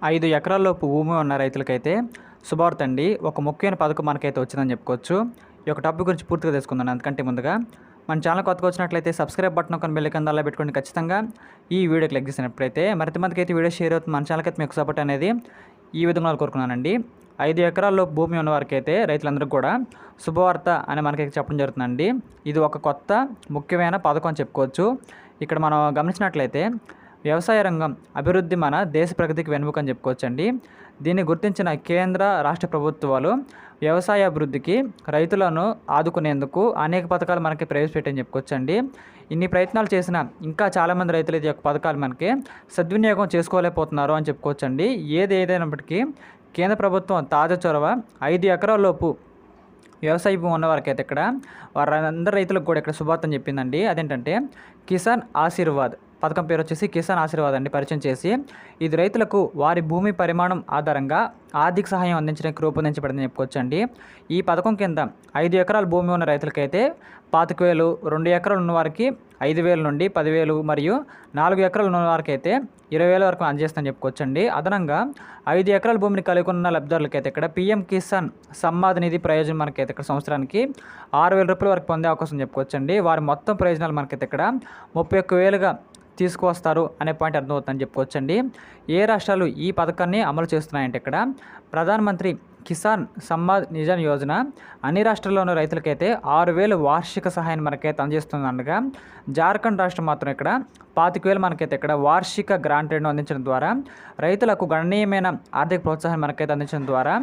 5 ఎకరాల్లోపు భూమి ఉన్న రైతులకైతే శుభవార్త అండి. ఒక ముఖ్యమైన పథకం మనకైతే వచ్చిందని చెప్పుకోవచ్చు. ఈ యొక్క టాపిక్ గురించి పూర్తిగా తెలుసుకుందాం. అందుకంటే ముందుగా మన ఛానల్ కొత్తగా వచ్చినట్లయితే సబ్స్క్రైబ్ బటన్ ఒక బెల్ ఐకాన్ అలా పెట్టుకోండి. ఖచ్చితంగా ఈ వీడియోకి లైక్ చేసినప్పుడైతే మరింతమందికి అయితే వీడియో షేర్ అవుతుంది. మన ఛానల్కి అయితే మీకు సపోర్ట్ అనేది ఈ విధంగా కోరుకున్నానండి. 5 ఎకరాల్లో భూమి ఉన్న వారికి అయితే రైతులందరికీ కూడా శుభవార్త అని మనకైతే చెప్పడం జరుగుతుందండి. ఇది ఒక కొత్త ముఖ్యమైన పథకం అని చెప్పుకోవచ్చు. ఇక్కడ మనం గమనించినట్లయితే వ్యవసాయ రంగం అభివృద్ధి మన దేశ ప్రగతికి వెన్నుముక అని చెప్పుకోవచ్చండి. దీన్ని గుర్తించిన కేంద్ర రాష్ట్ర ప్రభుత్వాలు వ్యవసాయ అభివృద్ధికి రైతులను ఆదుకునేందుకు అనేక పథకాలు మనకి ప్రవేశపెట్టని చెప్పుకోవచ్చండి. ఇన్ని ప్రయత్నాలు చేసినా ఇంకా చాలామంది రైతులు ఈ యొక్క పథకాలు మనకి సద్వినియోగం చేసుకోలేకపోతున్నారు అని చెప్పుకోవచ్చండి. ఏదైనప్పటికీ కేంద్ర ప్రభుత్వం తాజా చొరవ 5 ఎకరాల్లోపు వ్యవసాయ భూమి ఉన్న వారికి అయితే ఇక్కడ వారందరు రైతులకు కూడా ఇక్కడ శుభార్త అని చెప్పిందండి. అదేంటంటే కిసాన్ ఆశీర్వాద్ పథకం పేరు వచ్చేసి కిసాన్ ఆశీర్వాద్ అండి పరిచయం చేసి, ఇది రైతులకు వారి భూమి పరిమాణం ఆధారంగా ఆర్థిక సహాయం అందించడానికి రూపొందించబడిందని చెప్పుకోవచ్చండి. ఈ పథకం కింద 5 ఎకరాల భూమి ఉన్న రైతులకైతే 25,000, 2 ఎకరాలు ఉన్న వారికి 5,000 నుండి 10,000 మరియు 4 ఎకరాలు ఉన్న వారికి అయితే 20,000 వరకు అందజేస్తుందని చెప్పుకోవచ్చండి. అదనంగా 5 ఎకరాల భూమిని కలిగి ఉన్న లబ్ధిదారులకైతే ఇక్కడ పీఎం కిసాన్ సమ్మాద్ నిధి ప్రయోజనం మనకైతే ఇక్కడ సంవత్సరానికి 6,000 రూపాయల వరకు పొందే అవకాశం చెప్పుకోవచ్చండి. వారి మొత్తం ప్రయోజనాలు మనకైతే ఇక్కడ 31,000గా తీసుకువస్తారు అనే పాయింట్ అర్థమవుతుందని చెప్పుకోవచ్చండి. ఏ రాష్ట్రాలు ఈ పథకాన్ని అమలు చేస్తున్నాయంటే ఇక్కడ ప్రధానమంత్రి కిసాన్ సమ్మాద్ నిధి యోజన అన్ని రాష్ట్రాల్లోని రైతులకైతే 6,000 వార్షిక సహాయాన్ని మనకైతే అందజేస్తుందనగా జార్ఖండ్ రాష్ట్రం మాత్రం ఇక్కడ 25,000 మనకైతే ఇక్కడ వార్షిక గ్రాంట్ రేట్ను అందించడం ద్వారా రైతులకు గణనీయమైన ఆర్థిక ప్రోత్సాహం మనకైతే అందించడం ద్వారా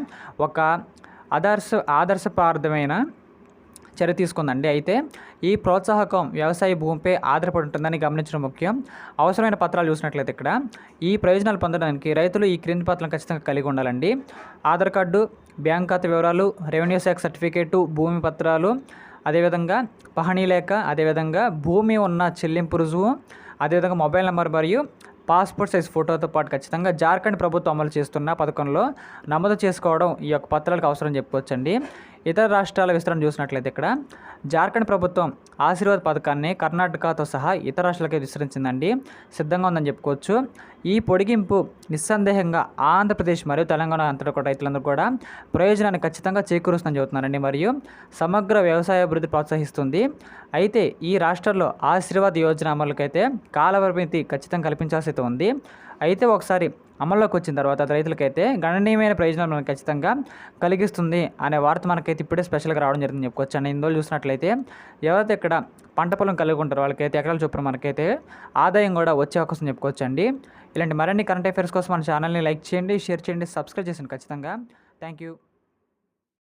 ఒక ఆదర్శపార్థమైన చర్య తీసుకుందండి. అయితే ఈ ప్రోత్సాహకం వ్యవసాయ భూమిపై ఆధారపడి ఉంటుందని గమనించడం ముఖ్యం. అవసరమైన పత్రాలు చూసినట్లయితే ఇక్కడ ఈ ప్రయోజనాలు పొందడానికి రైతులు ఈ క్రింది పత్రాలను ఖచ్చితంగా కలిగి ఉండాలండి. ఆధార్ కార్డు, బ్యాంక్ ఖాతా వివరాలు, రెవెన్యూ శాఖ సర్టిఫికేటు, భూమి పత్రాలు, అదేవిధంగా పహణీ లేఖ, అదేవిధంగా భూమి ఉన్న చెల్లింపు రుజువు, అదేవిధంగా మొబైల్ నెంబర్ మరియు పాస్పోర్ట్ సైజ్ ఫోటోతో పాటు ఖచ్చితంగా జార్ఖండ్ ప్రభుత్వం అమలు చేస్తున్న పథకంలో నమోదు చేసుకోవడం ఈ యొక్క పత్రాలకు అవసరం చెప్పుకోవచ్చండి. ఇతర రాష్ట్రాల విస్తరణ చూసినట్లయితే ఇక్కడ జార్ఖండ్ ప్రభుత్వం ఆశీర్వాద్ పథకాన్ని కర్ణాటకతో సహా ఇతర రాష్ట్రాలకి విస్తరించిందండి, సిద్ధంగా ఉందని చెప్పుకోవచ్చు. ఈ పొడిగింపు నిస్సందేహంగా ఆంధ్రప్రదేశ్ మరియు తెలంగాణ అంతటా కూడా రైతులందరూ కూడా ప్రయోజనాన్ని ఖచ్చితంగా చేకూరుస్తుందని చెబుతున్నారండి. మరియు సమగ్ర వ్యవసాయ అభివృద్ధి ప్రోత్సహిస్తుంది. అయితే ఈ రాష్ట్రాల్లో ఆశీర్వాద్ యోజన అమలుకైతే కాలపరిమితి ఖచ్చితంగా కల్పించాల్సి ఉంది. అయితే ఒకసారి అమల్లోకి వచ్చిన తర్వాత అది రైతులకైతే గణనీయమైన ప్రయోజనాలు మనకు ఖచ్చితంగా కలిగిస్తుంది అనే వార్త మనకైతే ఇప్పుడే స్పెషల్గా రావడం జరిగింది చెప్పుకోవచ్చు. అండ్ ఇందులో చూసినట్లయితే ఎవరైతే ఇక్కడ పంట పొలం కలిగి ఉంటారో వాళ్ళకైతే ఎకరాల చొప్పున మనకైతే ఆదాయం కూడా వచ్చే అవకాశం చెప్పుకోవచ్చు అండి. ఇలాంటి మరిన్ని కరెంట్ అఫైర్స్ కోసం మన ఛానల్ని లైక్ చేయండి, షేర్ చేయండి, సబ్స్క్రైబ్ చేయండి ఖచ్చితంగా. Thank you.